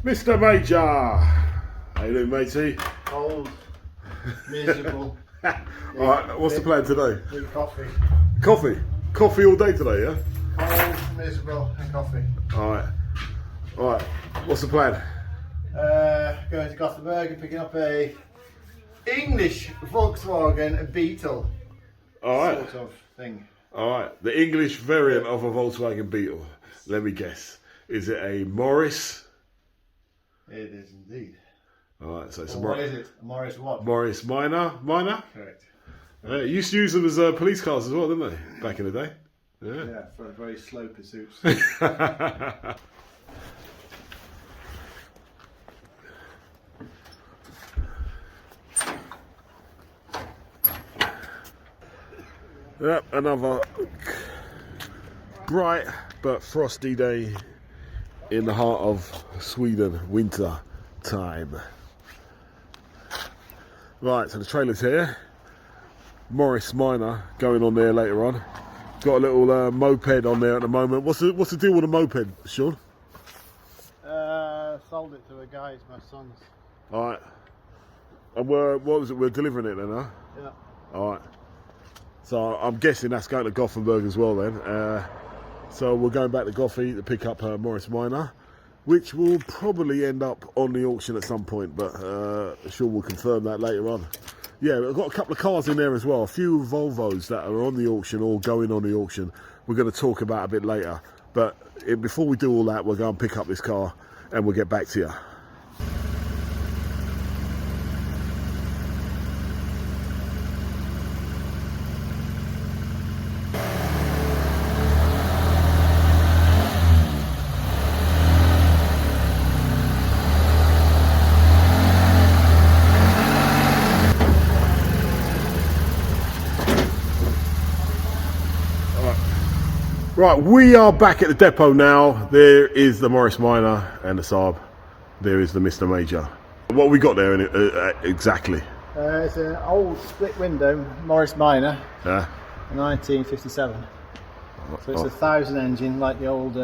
Mr. Major! How you doing, matey? Cold, miserable. Alright, what's the plan today? Drink coffee. Coffee? Coffee all day today, yeah? Cold, miserable, and coffee. Alright. Alright, what's the plan? Going to Gothenburg and picking up a English Volkswagen Beetle. Alright. Sort of thing. Alright, the English variant of a Volkswagen Beetle. Let me guess. Is it a Morris? It is indeed. Alright, so it's a What is it? A Morris what? M0Rris Minor? Minor? Correct. Used to use them as police cars as well, didn't they? Back in the day. Yeah, for very slow pursuits. Yep, another bright but frosty day in the heart of Sweden, winter time. Right, so the trailer's here. M0Rris Minor going on there later on. Got a little moped on there at the moment. What's the deal with the moped, Sean? Sold it to a guy, it's my son's. Alright. And what was it? We're delivering it then, huh? Yeah. Alright. So I'm guessing that's going to Gothenburg as well then. So we're going back to Gothie to pick up M0Rris Minor, which will probably end up on the auction at some point, but sure we'll confirm that later on. Yeah, we've got a couple of cars in there as well, a few Volvos that are on the auction or going on the auction. We're going to talk about a bit later, but before we do all that, we're going to pick up this car and we'll get back to you. Right, we are back at the depot now. There is the M0Rris Minor and the Saab. There is the Mr. Major. What we got there exactly? It's an old split window M0Rris Minor, Yeah. 1957. So it's a 1000 engine like the old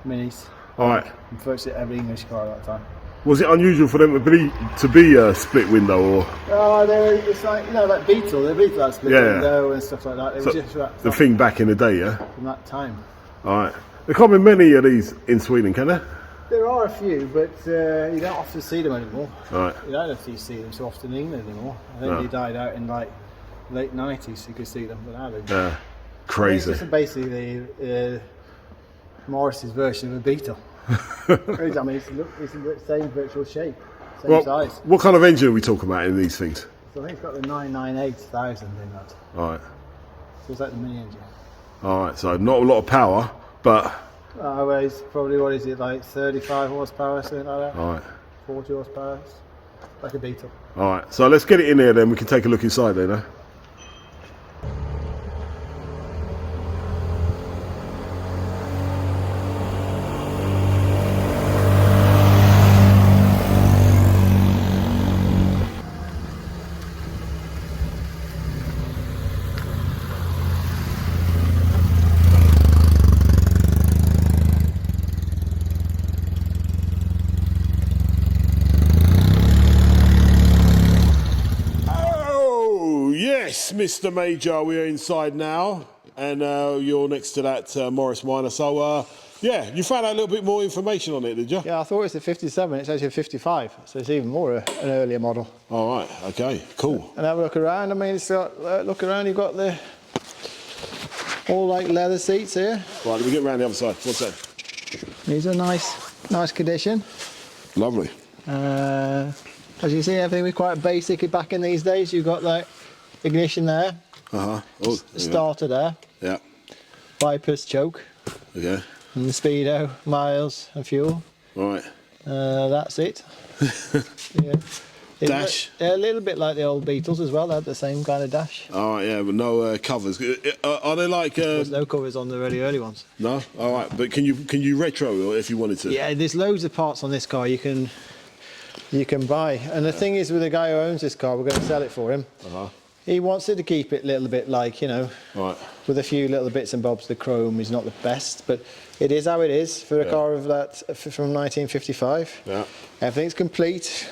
Minis. All right. And virtually every English car at that time. Was it unusual for them to be a split window or? It's like, you know, like Beetle. The Beetle had split window and stuff like that. It was just the thing back in the day, yeah. From that time. All right. There can't be many of these in Sweden, can there? There are a few, but you don't often see them anymore. All right. You don't actually see them so often in England anymore. I think they died out in like late 90s. You could see them, but now they're crazy. It's just basically Morris's version of a Beetle. Crazy. I mean, it's the same virtual shape, same size. What kind of engine are we talking about in these things? So I think it's got the 998,000 in that. All right. So it's like the mini engine. All right. So not a lot of power, but. Well, it's probably, what is it, like 35 horsepower, something like that. All right. 40 horsepower, like a Beetle. All right. So let's get it in there then. We can take a look inside there, no? Yes, Mr. Major, we are inside now, and you're next to that M0Rris Minor. So, yeah, you found out a little bit more information on it, did you? Yeah, I thought it was a 57. It's actually a 55, so it's even more an earlier model. All right, okay, cool. And have a look around. I mean, it's got look around. You've got the all like leather seats here. Right, let me get around the other side. What's that? These are nice condition. Lovely. As you see, everything was quite basic back in these days. You've got like ignition there. Oh, starter there. Yeah. Bypass choke. Okay. And the speedo, miles, and fuel. Right. That's it. Yeah. Dash. A little bit like the old Beetles as well. They had the same kind of dash. All right, yeah, but no covers. Are they like? There's no covers on the really early ones. No. All right, but can you retro if you wanted to? Yeah, there's loads of parts on this car you can buy. And the thing is, with the guy who owns this car, we're going to sell it for him. He wants it to keep it a little bit like, you know, Right. with a few little bits and bobs. The chrome is not the best, but it is how it is for a car of that from 1955. Yeah. Everything's complete.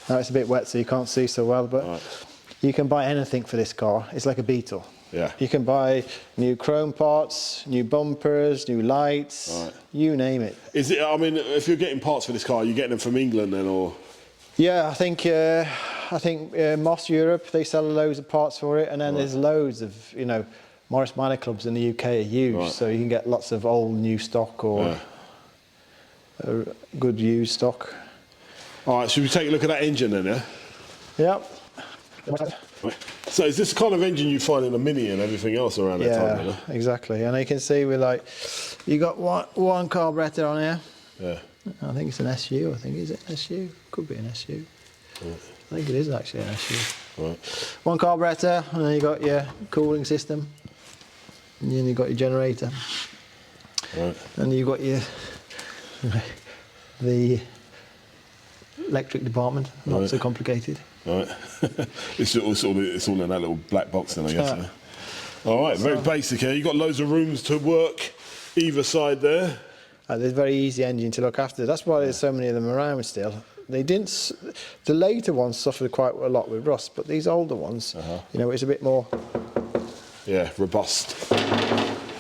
Now it's a bit wet, so you can't see so well, but you can buy anything for this car. It's like a Beetle. Yeah. You can buy new chrome parts, new bumpers, new lights, you name it. Is it? I mean, if you're getting parts for this car, you're getting them from England then, or? Yeah, I think Moss Europe, they sell loads of parts for it, and then there's loads of, you know, Morris Minor clubs in the UK are huge, so you can get lots of old new stock or good used stock. All right, should we take a look at that engine then, yeah? Yep. Right. So is this the kind of engine you find in a Mini and everything else around that time? Yeah, exactly. And you can see we're like, you got one carburetor on here. Yeah. I think it's an SU. I think is it SU? Could be an SU. Right. I think it is actually an SU. Right. One carburetor, and then you got your cooling system, and then you got your generator. Right. And you got your the electric department. Not so complicated. Right. it's all in that little black box then, I guess. Yeah. All right, very basic here. You've got loads of rooms to work either side there. There's a very easy engine to look after. That's why there's so many of them around still. They didn't. The later ones suffered quite a lot with rust, but these older ones, you know, it's a bit more. Yeah, robust.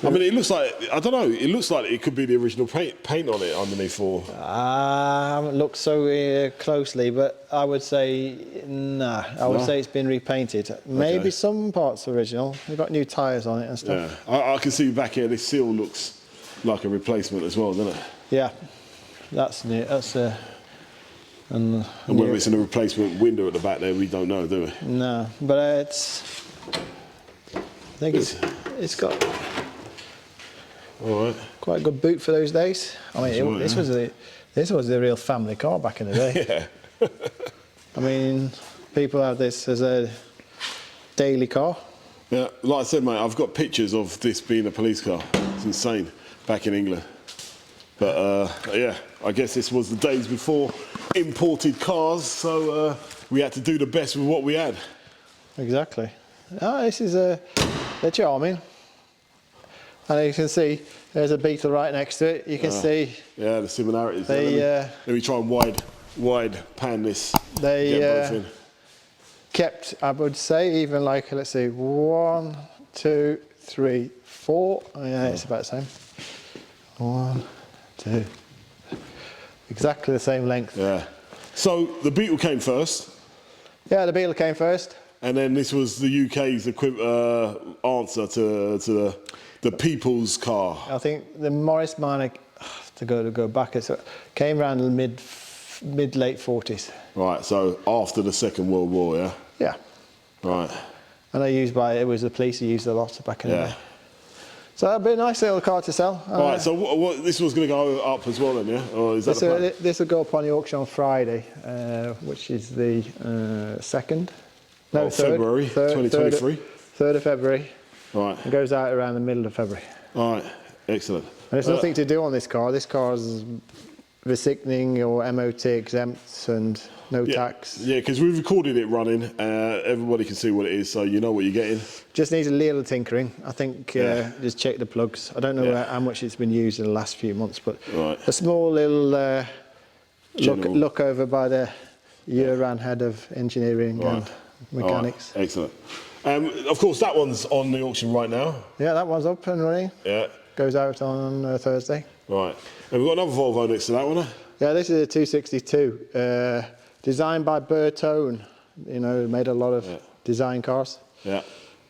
I mean, it looks like, I don't know, it looks like it could be the original paint on it underneath, or... I haven't looked so closely, but I would say, nah, I would say it's been repainted. Maybe some parts are original. They've got new tyres on it and stuff. Yeah, I can see back here, this seal looks like a replacement as well, doesn't it? Yeah, that's new. That's and whether it's in a replacement window at the back there, we don't know, do we? No, but it's... I think it's got... All right. Quite a good boot for those days. I mean, this was the real family car back in the day. Yeah. I mean, people have this as a daily car. Yeah, like I said, mate, I've got pictures of this being a police car. It's insane, back in England. But yeah, I guess this was the days before imported cars, so we had to do the best with what we had. Exactly. Oh, this is they're charming. And you can see there's a Beetle right next to it. You can see. Yeah, the similarities. Let me try and wide pan this. They kept, I would say, even like, let's see, 1, 2, 3, 4. Oh, yeah, it's about the same. 1, 2. Exactly the same length. Yeah. So the Beetle came first. Yeah, the Beetle came first. And then this was the UK's answer to the people's car. I think the M0Rris Minor, to go back, it came around the mid-late 40s. Right, so after the Second World War, yeah? Yeah. Right. And it was the police who used it a lot back in the day. So it'd be a nice little car to sell. Right, so what this was going to go up as well then, yeah? Or is that the plan? This will go up on the auction on Friday, which is the 2nd? No, 3rd. February 2023. 3rd of February. Right. It goes out around the middle of February. All right, excellent. And there's nothing to do on this car. This car's recycling or MOT exempt and no tax. Yeah, because we've recorded it running. Everybody can see what it is, so you know what you're getting. Just needs a little tinkering. I think just check the plugs. I don't know how much it's been used in the last few months, but a small little look over by the year-round head of engineering and mechanics. Right. Excellent. Of course, that one's on the auction right now. Yeah, that one's up and running. Yeah. Goes out on Thursday. Right. And we've got another Volvo next to that one, Yeah, this is a 262. Designed by Bertone. You know, made a lot of design cars. Yeah.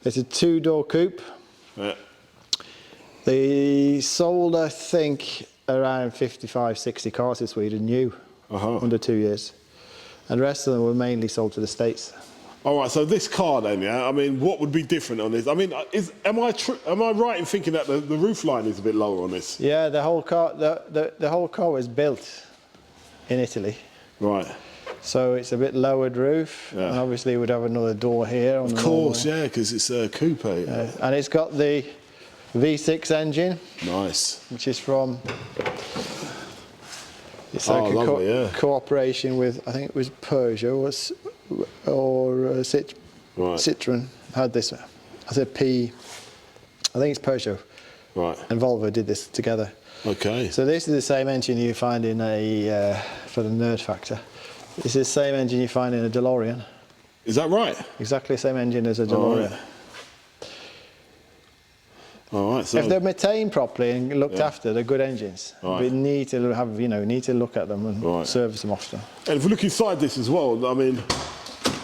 It's a 2-door coupe. Yeah. They sold, I think, around 55, 60 cars in Sweden, new, under 2 years. And the rest of them were mainly sold to the States. All right, so this car then, yeah. I mean, what would be different on this? I mean, am I right in thinking that the roof line is a bit lower on this? Yeah, the whole car, the whole car was built in Italy. Right. So it's a bit lowered roof, and obviously we'd have another door here. Of course, yeah, because it's a coupe. And it's got the V6 engine. Nice. Which is from. It's like a cooperation with, I think it was Peugeot or Citroën. Right. Citroen had this. I think it's Peugeot. Right. And Volvo did this together. Okay. So this is the same engine you find in for the Nerd Factor. This is the same engine you find in a DeLorean. Is that right? Exactly the same engine as a DeLorean. All right. So if they're maintained properly and looked after, they're good engines. Right. We need to have, need to look at them and service them often. And if we look inside this as well, I mean,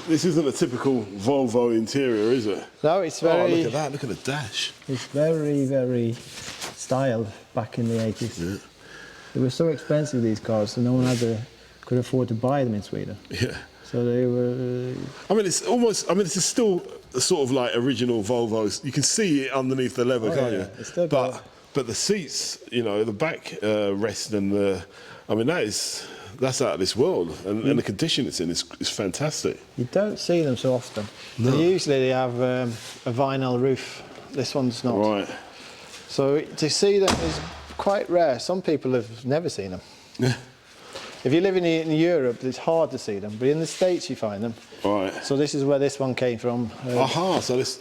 this isn't a typical Volvo interior, is it? No, it's very. Oh, look at that! Look at the dash. It's very, very styled back in the 80s. Yeah. They were so expensive, these cars, so no one could afford to buy them in Sweden. Yeah. So they were. I mean, it's almost. I mean, it's still a sort of like original Volvos. You can see it underneath the leather, can't you? It's still but the seats, the back rest and the. I mean, that's out of this world, and the condition it's in is fantastic. You don't see them so often. No. Usually they have a vinyl roof. This one's not. Right. So to see them is quite rare. Some people have never seen them. Yeah. If you live in Europe, it's hard to see them, but in the States you find them. Right. So this is where this one came from. Aha, so this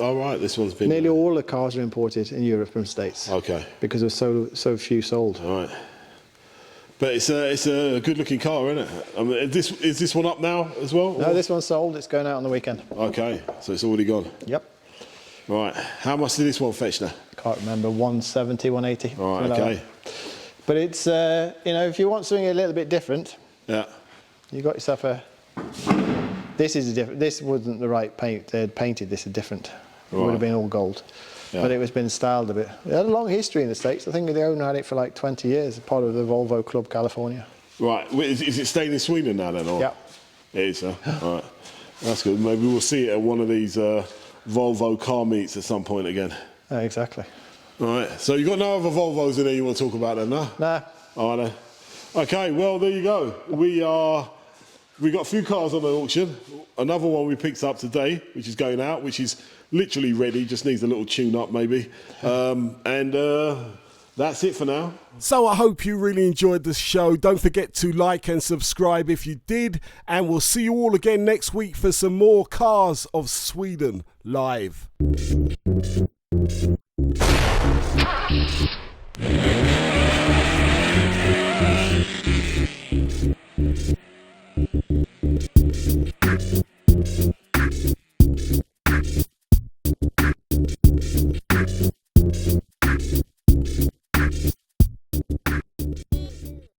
one's been... Nearly all the cars are imported in Europe from the States. Okay. Because there's so few sold. Right. But it's a good-looking car, isn't it? I mean, is this one up now as well? No, this one's sold. It's going out on the weekend. Okay, so it's already gone. Yep. Right. How much did this one fetch now? Can't remember. 170, 180. Right. Okay. But it's if you want something a little bit different. Yeah. You got yourself a. This is a different. This wasn't the right paint. They had painted this a different. It would have been all gold. Yeah. But it was been styled a bit. It had a long history in the States. I think the owner had it for like 20 years, part of the Volvo Club California. Right. Is it staying in Sweden now then? Or? Yeah. It is, huh? Right. That's good. Maybe we'll see it at one of these Volvo car meets at some point again. Exactly. All right. So you've got no other Volvos in there you want to talk about then, no? Nah. All right then. Okay, well, there you go. We got a few cars on the auction. Another one we picked up today, which is going out, which is literally ready, just needs a little tune-up maybe. That's it for now. So I hope you really enjoyed this show. Don't forget to like and subscribe if you did. And we'll see you all again next week for some more Cars of Sweden live.